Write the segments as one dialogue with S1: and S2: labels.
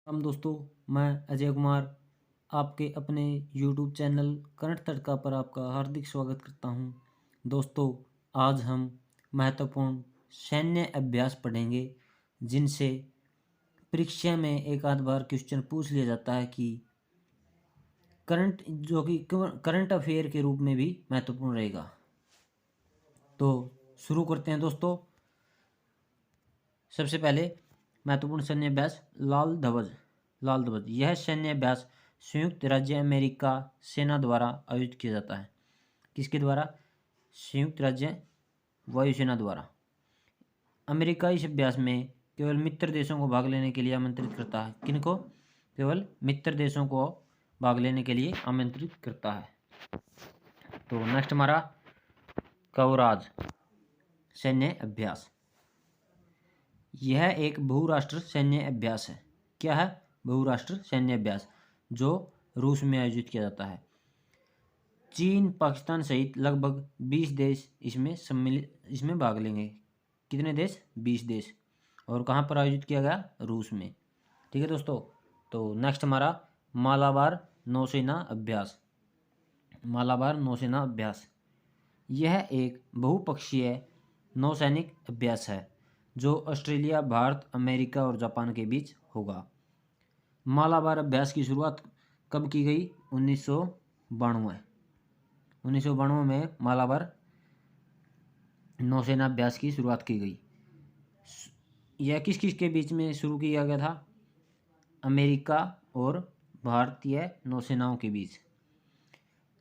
S1: हम दोस्तों, मैं अजय कुमार आपके अपने YouTube चैनल करंट तड़का पर आपका हार्दिक स्वागत करता हूं। दोस्तों, आज हम महत्वपूर्ण सैन्य अभ्यास पढ़ेंगे जिनसे परीक्षा में एक आध बार क्वेश्चन पूछ लिया जाता है कि करंट अफेयर के रूप में भी महत्वपूर्ण रहेगा। तो शुरू करते हैं दोस्तों। सबसे पहले महत्वपूर्ण सैन्य अभ्यास लाल ध्वज यह सैन्य अभ्यास संयुक्त राज्य अमेरिका सेना द्वारा आयोजित किया जाता है। किसके द्वारा? संयुक्त राज्य वायुसेना द्वारा। अमेरिका इस अभ्यास में केवल मित्र देशों को भाग लेने के लिए आमंत्रित करता है। किनको? केवल मित्र देशों को भाग लेने के लिए आमंत्रित करता है। तो नेक्स्ट हमारा कवराज सैन्य अभ्यास। यह एक बहुराष्ट्र सैन्य अभ्यास है। क्या है? बहुराष्ट्र सैन्य अभ्यास जो रूस में आयोजित किया जाता है। चीन, पाकिस्तान सहित लगभग 20 देश इसमें भाग लेंगे। कितने देश? 20 देश। और कहाँ पर आयोजित किया गया? रूस में। ठीक है दोस्तों। तो नेक्स्ट हमारा मालाबार नौसेना अभ्यास। मालाबार नौसेना अभ्यास यह एक बहुपक्षीय नौसैनिक अभ्यास है जो ऑस्ट्रेलिया, भारत, अमेरिका और जापान के बीच होगा। मालाबार अभ्यास की शुरुआत कब की गई? 1992 में मालाबार नौसेना अभ्यास की शुरुआत की गई। यह किस किस के बीच में शुरू किया गया था? अमेरिका और भारतीय नौसेनाओं के बीच।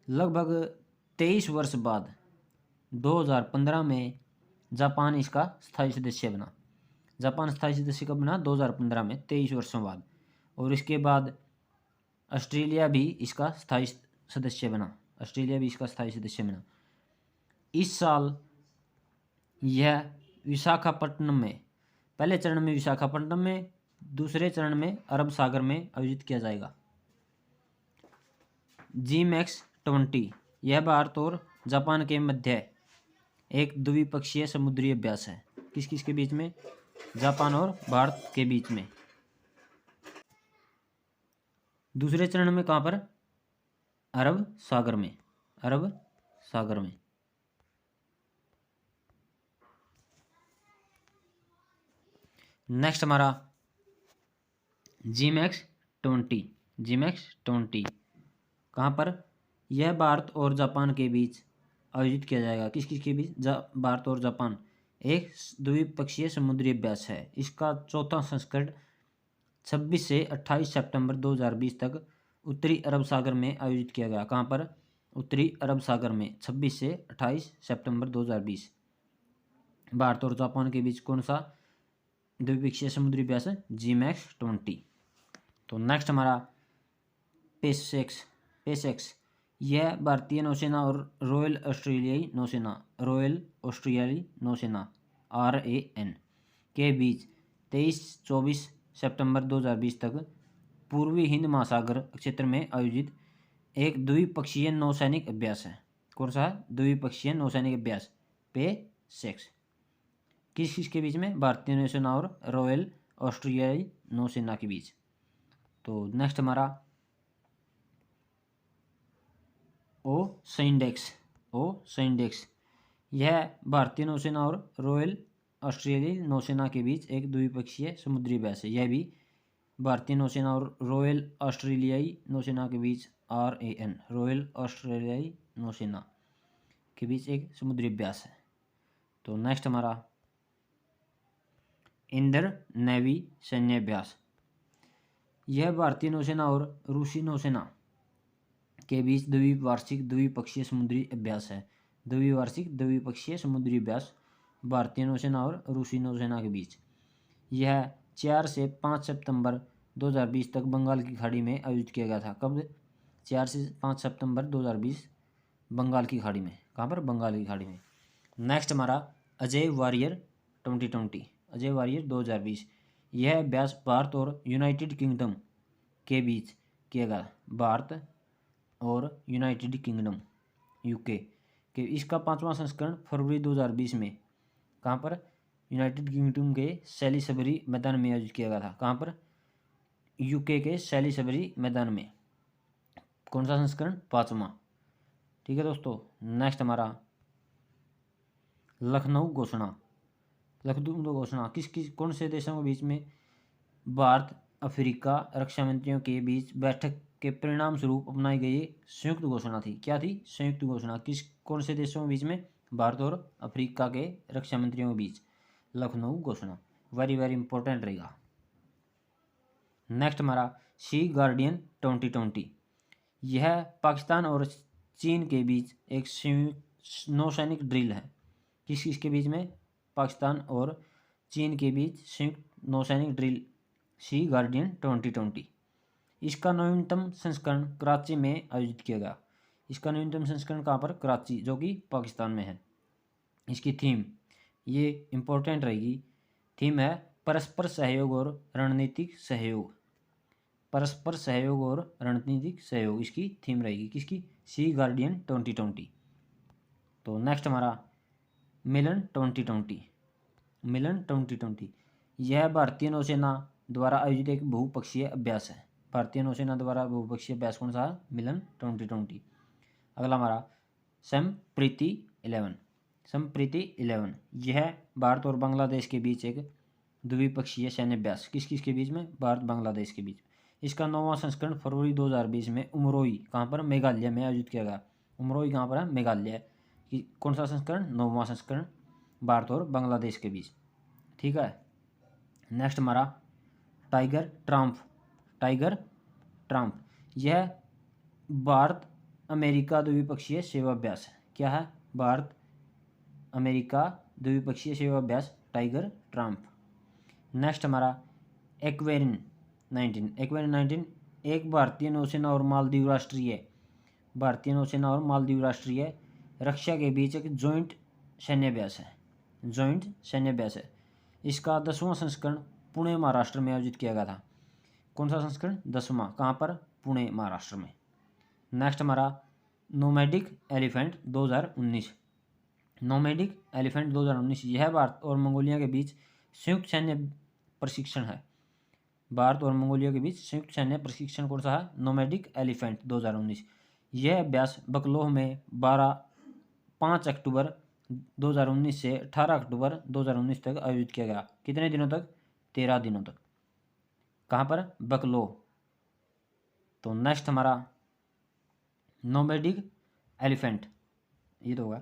S1: लगभग 23 वर्ष बाद 2015 में जापान इसका स्थायी सदस्य बना। जापान स्थायी सदस्य कब बना? 2015 में, 23 वर्षों बाद। और इसके बाद ऑस्ट्रेलिया भी इसका स्थायी सदस्य बना। इस साल यह विशाखापट्टनम में, पहले चरण में विशाखापट्टनम में, दूसरे चरण में अरब सागर में आयोजित किया जाएगा। GMAX-20 यह भारत और जापान के मध्य एक द्विपक्षीय समुद्री अभ्यास है। किस किस के बीच में? जापान और भारत के बीच में। दूसरे चरण में कहाँ पर? अरब सागर में। नेक्स्ट हमारा GMAX-20 कहाँ पर? यह भारत और जापान के बीच आयोजित किया जाएगा। किस किस के बीच? भारत और जापान एक द्विपक्षीय समुद्री अभ्यास है। इसका चौथा संस्करण 26 से 28 सितंबर 2020 तक उत्तरी अरब सागर में आयोजित किया गया। कहाँ पर? उत्तरी अरब सागर में 26 से 28 सितंबर 2020। भारत और जापान के बीच कौन सा द्विपक्षीय समुद्री अभ्यास है? GMAX-20। तो नेक्स्ट हमारा पेसेक्स यह भारतीय नौसेना और रॉयल ऑस्ट्रेलियाई नौसेना RAN के बीच 23-24 सितंबर 2020 तक पूर्वी हिंद महासागर क्षेत्र में आयोजित एक द्विपक्षीय नौसैनिक अभ्यास है। कौन सा? द्विपक्षीय नौसैनिक अभ्यास पेसेक्स। किस किस के बीच में? भारतीय नौसेना और रॉयल ऑस्ट्रेलियाई नौसेना के बीच। तो नेक्स्ट हमारा ओसाइंडेक्स यह भारतीय नौसेना और रॉयल ऑस्ट्रेलियाई नौसेना के बीच एक द्विपक्षीय समुद्री अभ्यास है। यह भी भारतीय नौसेना और रॉयल ऑस्ट्रेलियाई नौसेना के बीच RAN रॉयल ऑस्ट्रेलियाई नौसेना के बीच एक समुद्री अभ्यास है। तो नेक्स्ट हमारा इंदर नेवी सैन्य अभ्यास। यह भारतीय नौसेना और रूसी नौसेना के बीच द्विपक्षीय समुद्री अभ्यास है। द्विपक्षीय समुद्री अभ्यास भारतीय नौसेना और रूसी नौसेना के बीच। यह 4 से 5 सितंबर 2020 तक बंगाल की खाड़ी में आयोजित किया गया था। कब? 4 से 5 सितंबर 2020 बंगाल की खाड़ी में। कहाँ पर? बंगाल की खाड़ी में। नेक्स्ट हमारा अजय वारियर 2020 यह अभ्यास भारत और यूनाइटेड किंगडम के बीच किया गया। भारत और यूनाइटेड किंगडम UK के इसका 5वां संस्करण फरवरी 2020 में कहाँ पर? यूनाइटेड किंगडम के सैलिसबरी मैदान में आयोजित किया गया था। कहाँ पर? यूके के सैलिसबरी मैदान में। कौन सा संस्करण? 5वां। ठीक है दोस्तों। नेक्स्ट हमारा लखनऊ घोषणा। लखनऊ घोषणा किस किस कौन से देशों के बीच में भारत अफ्रीका रक्षा मंत्रियों के बीच बैठक के परिणाम स्वरूप अपनाई गई संयुक्त घोषणा थी? क्या थी? संयुक्त घोषणा। किस कौन से देशों के बीच में? भारत और अफ्रीका के रक्षा मंत्रियों के बीच लखनऊ घोषणा। वेरी वेरी इंपॉर्टेंट रहेगा। नेक्स्ट हमारा सी गार्डियन 2020। यह पाकिस्तान और चीन के बीच एक संयुक्त नौसैनिक ड्रिल है। किस किस के बीच में? पाकिस्तान और चीन के बीच संयुक्त नौसैनिक ड्रिल सी गार्डियन 2020। इसका नवीनतम संस्करण कराची में आयोजित किया गया। इसका नवीनतम संस्करण कहाँ पर? कराची, जो कि पाकिस्तान में है। इसकी थीम, ये इम्पोर्टेंट रहेगी, थीम है परस्पर सहयोग और रणनीतिक सहयोग। परस्पर सहयोग और रणनीतिक सहयोग इसकी थीम रहेगी। किसकी? सी गार्डियन 2020। तो नेक्स्ट हमारा मिलन 2020। मिलन 2020 यह भारतीय नौसेना द्वारा आयोजित एक बहुपक्षीय अभ्यास है। भारतीय नौसेना द्वारा बहुपक्षीय अभ्यास कौन सा? मिलन 2020। अगला हमारा संप्रीति 11। संप्रीति 11 यह भारत और बांग्लादेश के बीच एक द्विपक्षीय सैन्य अभ्यास। किस किस के बीच में? भारत बांग्लादेश के बीच। इसका 9वां संस्करण फरवरी 2020 में उमरोई, कहाँ पर? मेघालय में आयोजित किया गया। उमरोई कहाँ पर है? मेघालय। कौन सा संस्करण? 9वां संस्करण, भारत और बांग्लादेश के बीच। ठीक है। नेक्स्ट हमारा टाइगर ट्राम्फ। टाइगर ट्राम्फ यह भारत अमेरिका द्विपक्षीय सेवाभ्यास है। क्या है? भारत अमेरिका द्विपक्षीय सेवाभ्यास टाइगर ट्राम्फ। नेक्स्ट हमारा एक्वेरिन 19। एक्वेरिन 19 एक भारतीय नौसेना और मालदीव राष्ट्रीय, भारतीय नौसेना और मालदीव राष्ट्रीय रक्षा के बीच एक जॉइंट सैन्य अभ्यास है। जॉइंट सैन्य अभ्यास है। इसका 10वां संस्करण पुणे महाराष्ट्र में आयोजित किया गया था। कौन सा संस्करण? 10वां। कहाँ पर? पुणे महाराष्ट्र में। नेक्स्ट हमारा नोमैडिक एलिफेंट 2019। नोमैडिक एलिफेंट 2019 यह भारत और मंगोलिया के बीच संयुक्त सैन्य प्रशिक्षण है। भारत और मंगोलिया के बीच संयुक्त सैन्य प्रशिक्षण कौन सा है? Nomadic elephant 2019। यह अभ्यास बकलोह में 5 अक्टूबर 2019 से 18 अक्टूबर 2019 तक आयोजित किया गया। कितने दिनों तक? 13 दिनों तक। कहाँ पर? बकलोह। तो नेक्स्ट हमारा नोमैडिक एलिफेंट, ये तो होगा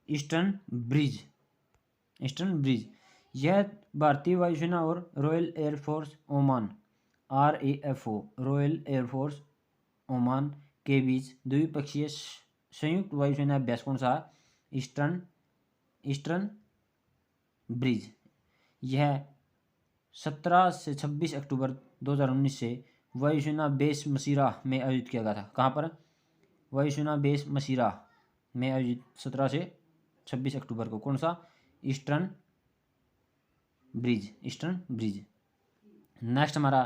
S1: ईस्टर्न ब्रिज। ईस्टर्न ब्रिज यह भारतीय वायुसेना और royal air force Oman RAFO royal air force Oman के बीच द्विपक्षीय संयुक्त वायुसेना अभ्यास कौन सा? Eastern bridge. यह 17 से 26 अक्टूबर 2019 से वायुसेना बेस मसीरा में आयोजित किया गया था। कहाँ पर? वायुसेना बेस मसीरा में आयोजित 17 से 26 अक्टूबर को। कौन सा? Eastern bridge. Eastern bridge. Next हमारा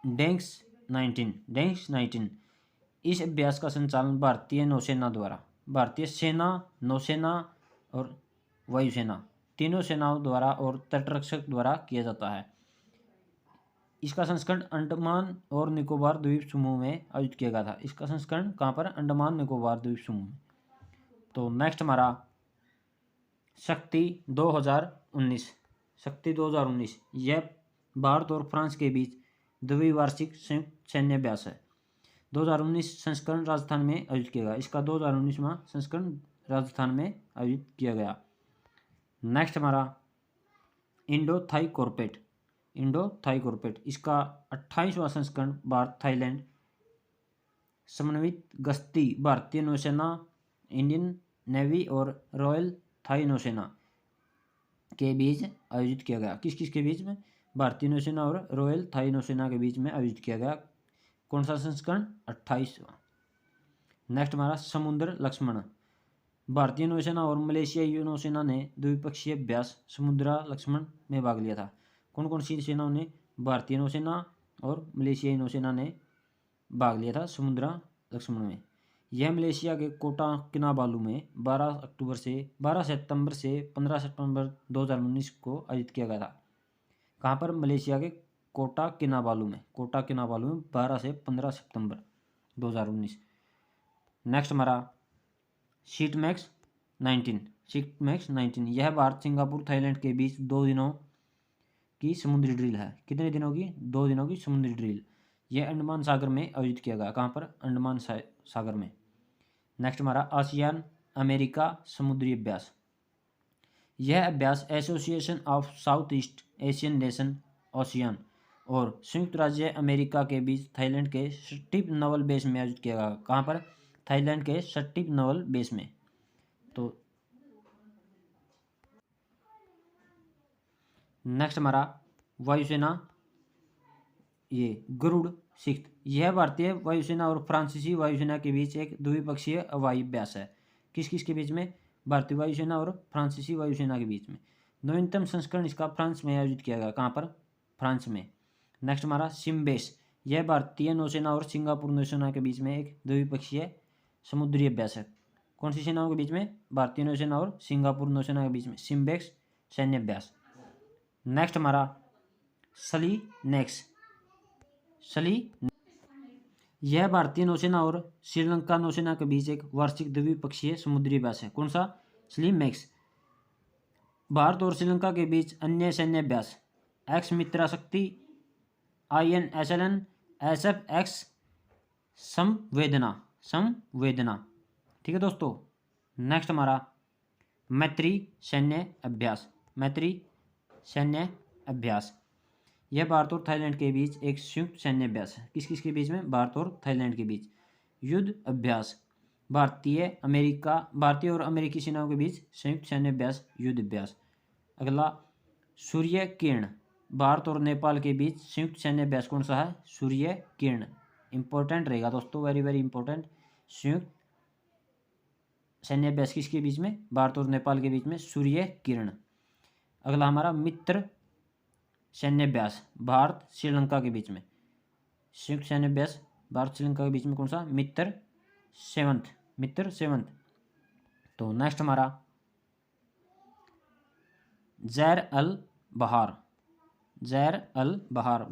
S1: डेंक्स 19। डेंक्स 19 इस अभ्यास का संचालन भारतीय नौसेना द्वारा, भारतीय सेना, नौसेना और वायुसेना तीनों सेनाओं द्वारा और तटरक्षक द्वारा किया जाता है। इसका संस्करण अंडमान और निकोबार द्वीप समूह में आयोजित किया गया था। इसका संस्करण कहाँ पर? अंडमान निकोबार द्वीप समूह में। तो नेक्स्ट हमारा शक्ति 2019। शक्ति 2019 यह भारत और फ्रांस के बीच द्विवार्षिक संयुक्त सैन्य अभ्यास है। 2019 संस्करण राजस्थान में आयोजित किया गया। इसका 2019वां संस्करण राजस्थान में आयोजित किया गया। नेक्स्ट हमारा इंडो थाई कॉर्पेट। इंडो थाई कॉर्पेट इसका 28वां संस्करण भारत थाईलैंड समन्वित गश्ती भारतीय नौसेना, इंडियन नेवी और रॉयल थाई नौसेना के बीच आयोजित किया गया। किस किस के बीच में? भारतीय नौसेना और रॉयल थाई नौसेना के बीच में आयोजित किया गया। कौन सा संस्करण? 28वां। नेक्स्ट हमारा समुद्र लक्ष्मण। भारतीय नौसेना और मलेशियाई नौसेना ने द्विपक्षीय अभ्यास समुद्र लक्ष्मण में भाग लिया था। कौन कौन सी सेनाओं ने? भारतीय नौसेना और मलेशियाई नौसेना ने भाग लिया था समुद्र लक्ष्मण में। यह मलेशिया के कोटा किनाबालू में 12 सितंबर से 15 सितंबर 2019 को आयोजित किया गया था। कहाँ पर? मलेशिया के कोटा किनाबालू में, कोटा किनाबालू में 12 से 15 सितंबर 2019। नेक्स्ट हमारा शीट मैक्स 19, शीट मैक्स 19 यह भारत सिंगापुर थाईलैंड के बीच 2 दिनों की समुद्री ड्रिल है। कितने दिनों की? 2 दिनों की समुद्री ड्रिल। यह अंडमान सागर में आयोजित किया गया। कहाँ पर? अंडमान सागर में। नेक्स्ट हमारा आसियान अमेरिका समुद्री अभ्यास। यह अभ्यास association of south east Asian nation ocean और संयुक्त राज्य अमेरिका के बीच थाईलैंड के सट्टिप नवल बेस में आयोजित किया गया। कहाँ पर? थाईलैंड के सट्टिप नवल बेस में। तो नेक्स्ट हमारा वायुसेना ये गरुड़ 6, यह भारतीय वायुसेना और फ्रांसीसी वायुसेना के बीच एक द्विपक्षीय हवाई अभ्यास है। किस किस के बीच में? भारतीय वायुसेना और फ्रांसीसी वायुसेना के बीच में। नवीनतम संस्करण इसका फ्रांस में आयोजित किया गया। कहाँ पर? फ्रांस में। नेक्स्ट हमारा सिम्बेस, यह भारतीय नौसेना और सिंगापुर नौसेना के बीच में एक द्विपक्षीय समुद्री अभ्यास है। कौन सी सेनाओं के बीच में? भारतीय नौसेना और सिंगापुर नौसेना के बीच में सिम्बेक्स सैन्य अभ्यास। नेक्स्ट हमारा सली नेक्स, सली यह भारतीय नौसेना और श्रीलंका नौसेना के बीच एक वार्षिक द्विपक्षीय समुद्री अभ्यास है। कौन सा? Slim max. भारत और श्रीलंका के बीच अन्य सैन्य अभ्यास एक्स मित्रा शक्ति, INSLN, SFX संवेदना, संवेदना। ठीक है दोस्तों। नेक्स्ट हमारा मैत्री सैन्य अभ्यास, मैत्री सैन्य अभ्यास। यह भारत और थाईलैंड के बीच एक संयुक्त सैन्य अभ्यास है। किस किस के बीच में? भारत और थाईलैंड के बीच। युद्ध अभ्यास भारतीय और अमेरिकी सेनाओं के बीच संयुक्त सैन्य अभ्यास, युद्ध अभ्यास। अगला सूर्य किरण, भारत और नेपाल के बीच संयुक्त सैन्य अभ्यास कौन सा है? सूर्य किरण। इंपॉर्टेंट रहेगा दोस्तों, वेरी वेरी इंपॉर्टेंट। संयुक्त सैन्य अभ्यास किसके बीच में? भारत और नेपाल के बीच में, सूर्य किरण। अगला हमारा मित्र सैन्य अभ्यास भारत श्रीलंका के बीच में, संयुक्त सैन्य अभ्यास भारत श्रीलंका के बीच में कौन सा? मित्र सेवंत, मित्र सेवंत। तो नेक्स्ट हमारा जैर अल बहार, जैर अल बहार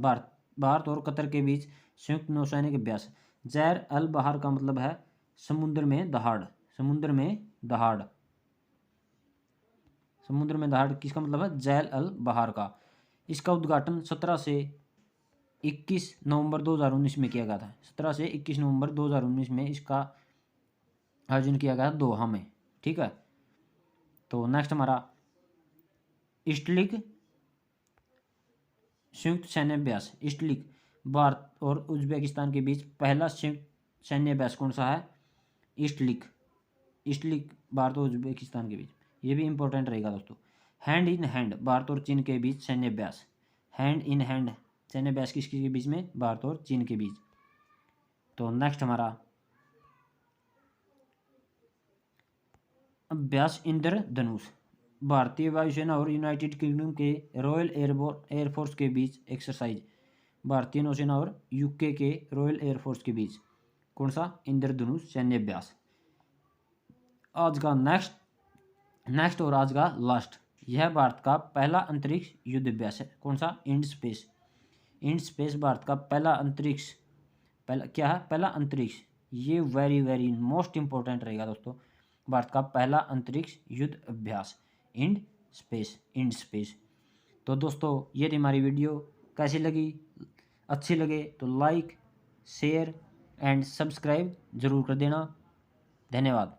S1: भारत और कतर के बीच संयुक्त नौसैनिक अभ्यास। जैर अल बहार का मतलब है समुद्र में दहाड़, समुद्र में दहाड़, समुद्र में दहाड़। किसका मतलब है? जैर अल बहार का। इसका उद्घाटन 17 से 21 नवंबर 2019 में किया गया था। 17 से 21 नवंबर 2019 में इसका आयोजन किया गया दोहा में। ठीक है। तो नेक्स्ट हमारा इस्टलिक संयुक्त सैन्य अभ्यास। इस्टलिक भारत और उज्बेकिस्तान के बीच पहला संयुक्त सैन्य अभ्यास कौन सा है? इस्टलिक, इस्टलिक भारत और उज्बेकिस्तान के बीच। ये भी इंपॉर्टेंट रहेगा दोस्तों। हैंड इन हैंड भारत और चीन के बीच सैन्य अभ्यास। हैंड इन हैंड सैन्य अभ्यास किसके बीच में? भारत और चीन के बीच। तो नेक्स्ट हमारा अभ्यास इंद्रधनुष भारतीय वायुसेना और यूनाइटेड किंगडम के रॉयल एयरफोर्स के बीच एक्सरसाइज। भारतीय नौसेना और यूके के रॉयल एयरफोर्स के बीच कौन सा? इंद्रधनुष सैन्य अभ्यास। आज का नेक्स्ट और आज का लास्ट, यह भारत का पहला अंतरिक्ष युद्ध अभ्यास है। कौन सा? इंड स्पेस। इंड स्पेस भारत का पहला अंतरिक्ष, पहला क्या है? पहला अंतरिक्ष। ये वेरी वेरी मोस्ट इंपॉर्टेंट रहेगा दोस्तों। भारत का पहला अंतरिक्ष युद्ध अभ्यास इंड स्पेस, इंड स्पेस। तो दोस्तों ये थी हमारी वीडियो। कैसी लगी? अच्छी लगे तो लाइक शेयर एंड सब्सक्राइब जरूर कर देना। धन्यवाद।